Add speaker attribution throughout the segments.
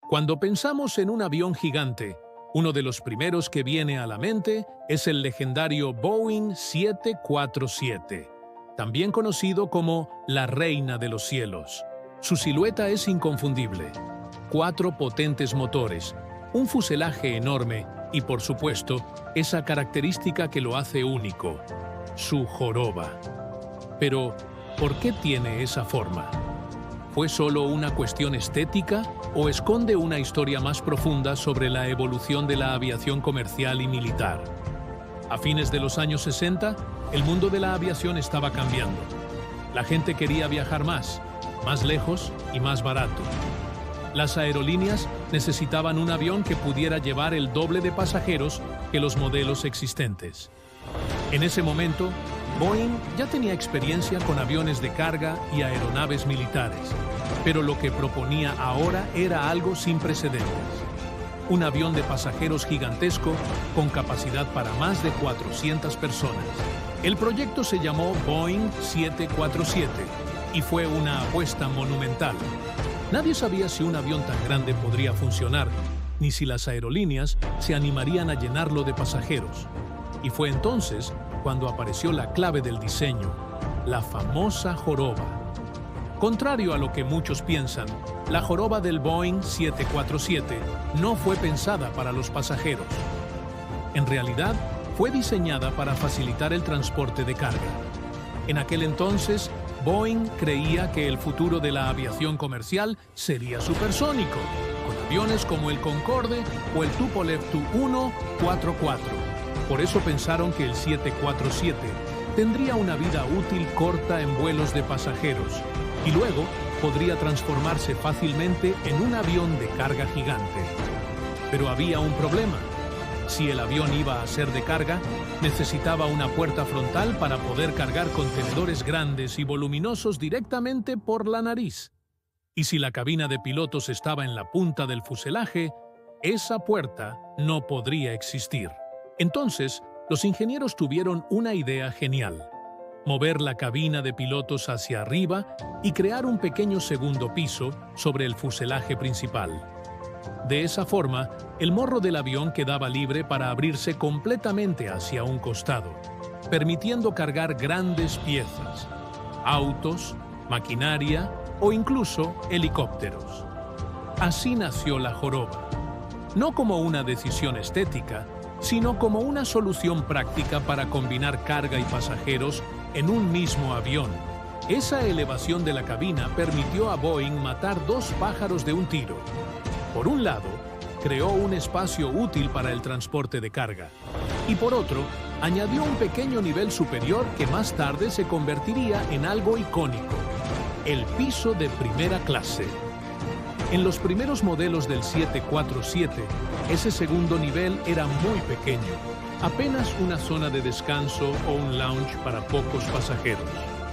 Speaker 1: Cuando pensamos en un avión gigante, uno de los primeros que viene a la mente es el legendario Boeing 747, también conocido como la Reina de los Cielos. Su silueta es inconfundible. 4 potentes motores, un fuselaje enorme y, por supuesto, esa característica que lo hace único, su joroba. Pero, ¿por qué tiene esa forma? ¿Fue solo una cuestión estética o esconde una historia más profunda sobre la evolución de la aviación comercial y militar? A fines de los años 60, el mundo de la aviación estaba cambiando. La gente quería viajar más lejos y más barato. Las aerolíneas necesitaban un avión que pudiera llevar el doble de pasajeros que los modelos existentes. En ese momento, Boeing ya tenía experiencia con aviones de carga y aeronaves militares, pero lo que proponía ahora era algo sin precedentes. Un avión de pasajeros gigantesco con capacidad para más de 400 personas. El proyecto se llamó Boeing 747 y fue una apuesta monumental. Nadie sabía si un avión tan grande podría funcionar, ni si las aerolíneas se animarían a llenarlo de pasajeros. Y fue entonces cuando apareció la clave del diseño, la famosa joroba. Contrario a lo que muchos piensan, la joroba del Boeing 747 no fue pensada para los pasajeros. En realidad, fue diseñada para facilitar el transporte de carga. En aquel entonces, Boeing creía que el futuro de la aviación comercial sería supersónico, con aviones como el Concorde o el Tupolev Tu-144. Por eso pensaron que el 747 tendría una vida útil corta en vuelos de pasajeros y luego podría transformarse fácilmente en un avión de carga gigante. Pero había un problema. Si el avión iba a ser de carga, necesitaba una puerta frontal para poder cargar contenedores grandes y voluminosos directamente por la nariz. Y si la cabina de pilotos estaba en la punta del fuselaje, esa puerta no podría existir. Entonces, los ingenieros tuvieron una idea genial: mover la cabina de pilotos hacia arriba y crear un pequeño segundo piso sobre el fuselaje principal. De esa forma, el morro del avión quedaba libre para abrirse completamente hacia un costado, permitiendo cargar grandes piezas, autos, maquinaria o incluso helicópteros. Así nació la joroba, no como una decisión estética, sino como una solución práctica para combinar carga y pasajeros en un mismo avión. Esa elevación de la cabina permitió a Boeing matar 2 pájaros de un tiro. Por un lado, creó un espacio útil para el transporte de carga, y por otro, añadió un pequeño nivel superior que más tarde se convertiría en algo icónico: el piso de primera clase. En los primeros modelos del 747, ese segundo nivel era muy pequeño, apenas una zona de descanso o un lounge para pocos pasajeros.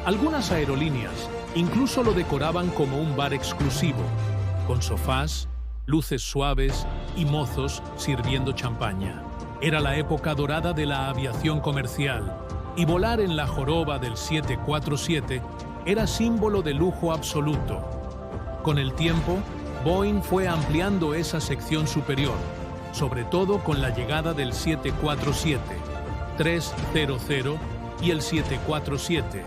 Speaker 1: Algunas aerolíneas incluso lo decoraban como un bar exclusivo, con sofás, luces suaves y mozos sirviendo champaña. Era la época dorada de la aviación comercial, y volar en la joroba del 747 era símbolo de lujo absoluto. Con el tiempo, Boeing fue ampliando esa sección superior, sobre todo con la llegada del 747, 300 y el 747,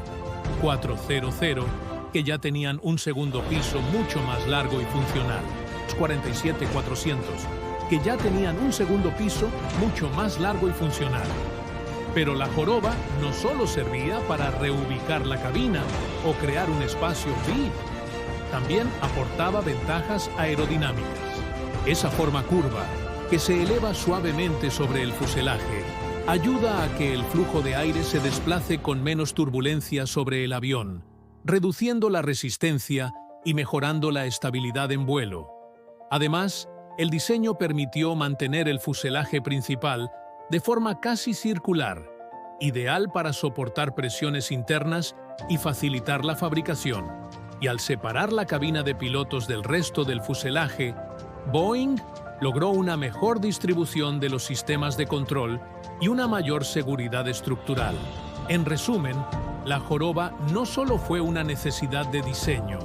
Speaker 1: 400, que ya tenían un segundo piso mucho más largo y funcional. 47-400, que ya tenían un segundo piso mucho más largo y funcional. Pero la joroba no solo servía para reubicar la cabina o crear un espacio VIP, también aportaba ventajas aerodinámicas. Esa forma curva, que se eleva suavemente sobre el fuselaje, ayuda a que el flujo de aire se desplace con menos turbulencia sobre el avión, reduciendo la resistencia y mejorando la estabilidad en vuelo. Además, el diseño permitió mantener el fuselaje principal de forma casi circular, ideal para soportar presiones internas y facilitar la fabricación. Y al separar la cabina de pilotos del resto del fuselaje, Boeing logró una mejor distribución de los sistemas de control y una mayor seguridad estructural. En resumen, la joroba no solo fue una necesidad de diseño,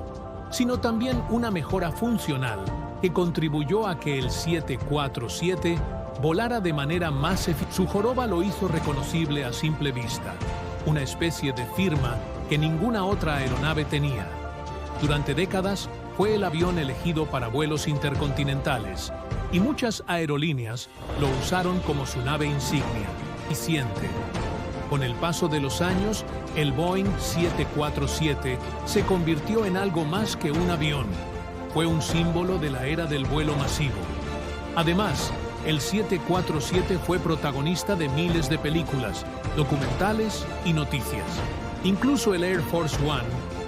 Speaker 1: sino también una mejora funcional que contribuyó a que el 747 volara de manera más eficaz. Su joroba lo hizo reconocible a simple vista, una especie de firma que ninguna otra aeronave tenía. Durante décadas fue el avión elegido para vuelos intercontinentales y muchas aerolíneas lo usaron como su nave insignia. Eficiente. Con el paso de los años, el Boeing 747 se convirtió en algo más que un avión. Fue un símbolo de la era del vuelo masivo. Además, el 747 fue protagonista de miles de películas, documentales y noticias. Incluso el Air Force One,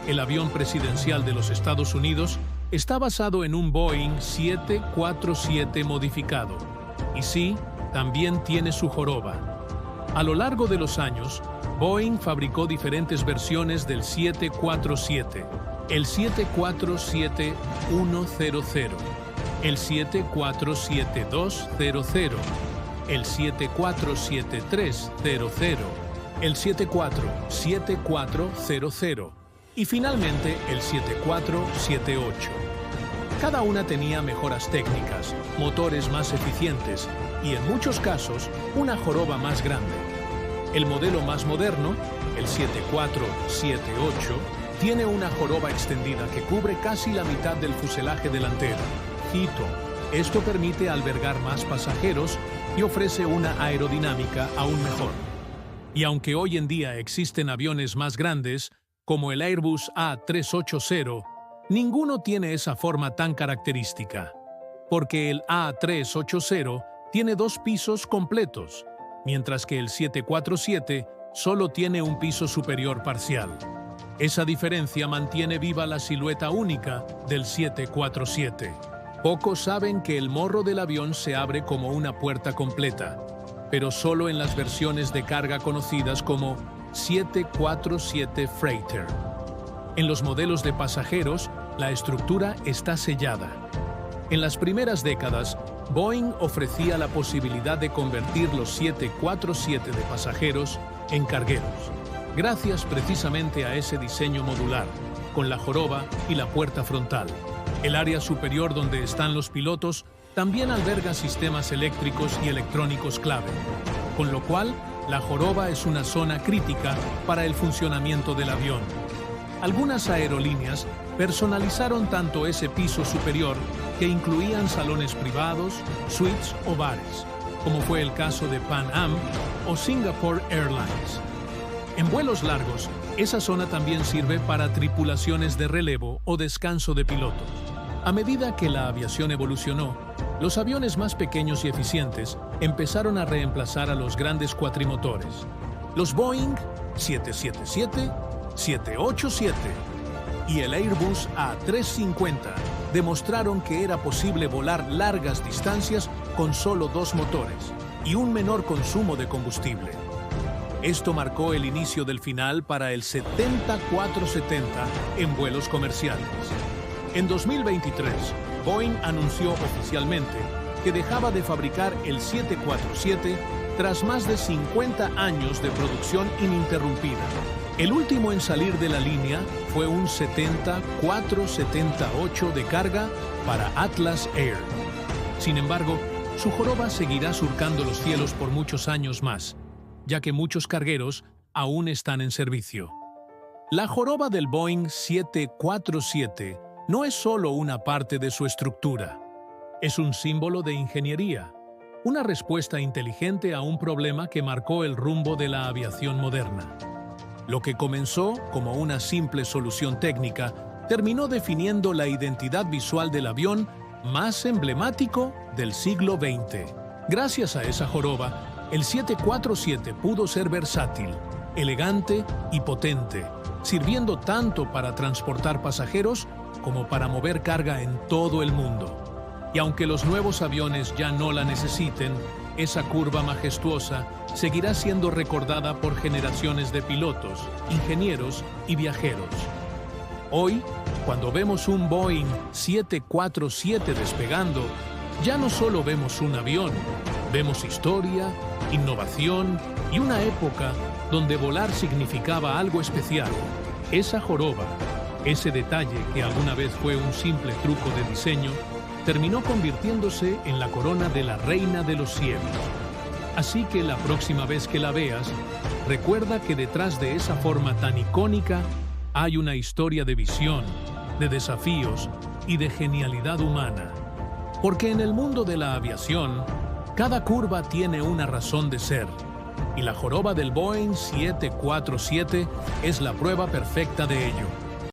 Speaker 1: el avión presidencial de los Estados Unidos, está basado en un Boeing 747 modificado. Y sí, también tiene su joroba. A lo largo de los años, Boeing fabricó diferentes versiones del 747, el 747-100, el 747-200, el 747-300, el 747-400 y finalmente el 7478. Cada una tenía mejoras técnicas, motores más eficientes y en muchos casos una joroba más grande. El modelo más moderno, el 7478, tiene una joroba extendida que cubre casi la mitad del fuselaje delantero. Esto permite albergar más pasajeros y ofrece una aerodinámica aún mejor. Y aunque hoy en día existen aviones más grandes, como el Airbus A380, ninguno tiene esa forma tan característica, porque el A380 tiene 2 pisos completos, mientras que el 747 solo tiene un piso superior parcial. Esa diferencia mantiene viva la silueta única del 747. Pocos saben que el morro del avión se abre como una puerta completa, pero solo en las versiones de carga conocidas como 747 Freighter. En los modelos de pasajeros, la estructura está sellada. En las primeras décadas, Boeing ofrecía la posibilidad de convertir los 747 de pasajeros en cargueros, gracias precisamente a ese diseño modular, con la joroba y la puerta frontal. El área superior donde están los pilotos también alberga sistemas eléctricos y electrónicos clave, con lo cual la joroba es una zona crítica para el funcionamiento del avión. Algunas aerolíneas personalizaron tanto ese piso superior que incluían salones privados, suites o bares, como fue el caso de Pan Am o Singapore Airlines. En vuelos largos, esa zona también sirve para tripulaciones de relevo o descanso de pilotos. A medida que la aviación evolucionó, los aviones más pequeños y eficientes empezaron a reemplazar a los grandes cuatrimotores. Los Boeing 777, 787 y el Airbus A350 demostraron que era posible volar largas distancias con solo 2 motores y un menor consumo de combustible. Esto marcó el inicio del final para el 7470 en vuelos comerciales. En 2023, Boeing anunció oficialmente que dejaba de fabricar el 747 tras más de 50 años de producción ininterrumpida. El último en salir de la línea fue un 7478 de carga para Atlas Air. Sin embargo, su joroba seguirá surcando los cielos por muchos años más, ya que muchos cargueros aún están en servicio. La joroba del Boeing 747 no es solo una parte de su estructura. Es un símbolo de ingeniería, una respuesta inteligente a un problema que marcó el rumbo de la aviación moderna. Lo que comenzó como una simple solución técnica terminó definiendo la identidad visual del avión más emblemático del siglo XX. Gracias a esa joroba, el 747 pudo ser versátil, elegante y potente, sirviendo tanto para transportar pasajeros como para mover carga en todo el mundo. Y aunque los nuevos aviones ya no la necesiten, esa curva majestuosa seguirá siendo recordada por generaciones de pilotos, ingenieros y viajeros. Hoy, cuando vemos un Boeing 747 despegando, ya no solo vemos un avión, vemos historia, innovación y una época donde volar significaba algo especial. Esa joroba, ese detalle que alguna vez fue un simple truco de diseño, terminó convirtiéndose en la corona de la Reina de los Cielos. Así que la próxima vez que la veas, recuerda que detrás de esa forma tan icónica hay una historia de visión, de desafíos y de genialidad humana. Porque en el mundo de la aviación, cada curva tiene una razón de ser, y la joroba del Boeing 747 es la prueba perfecta de ello.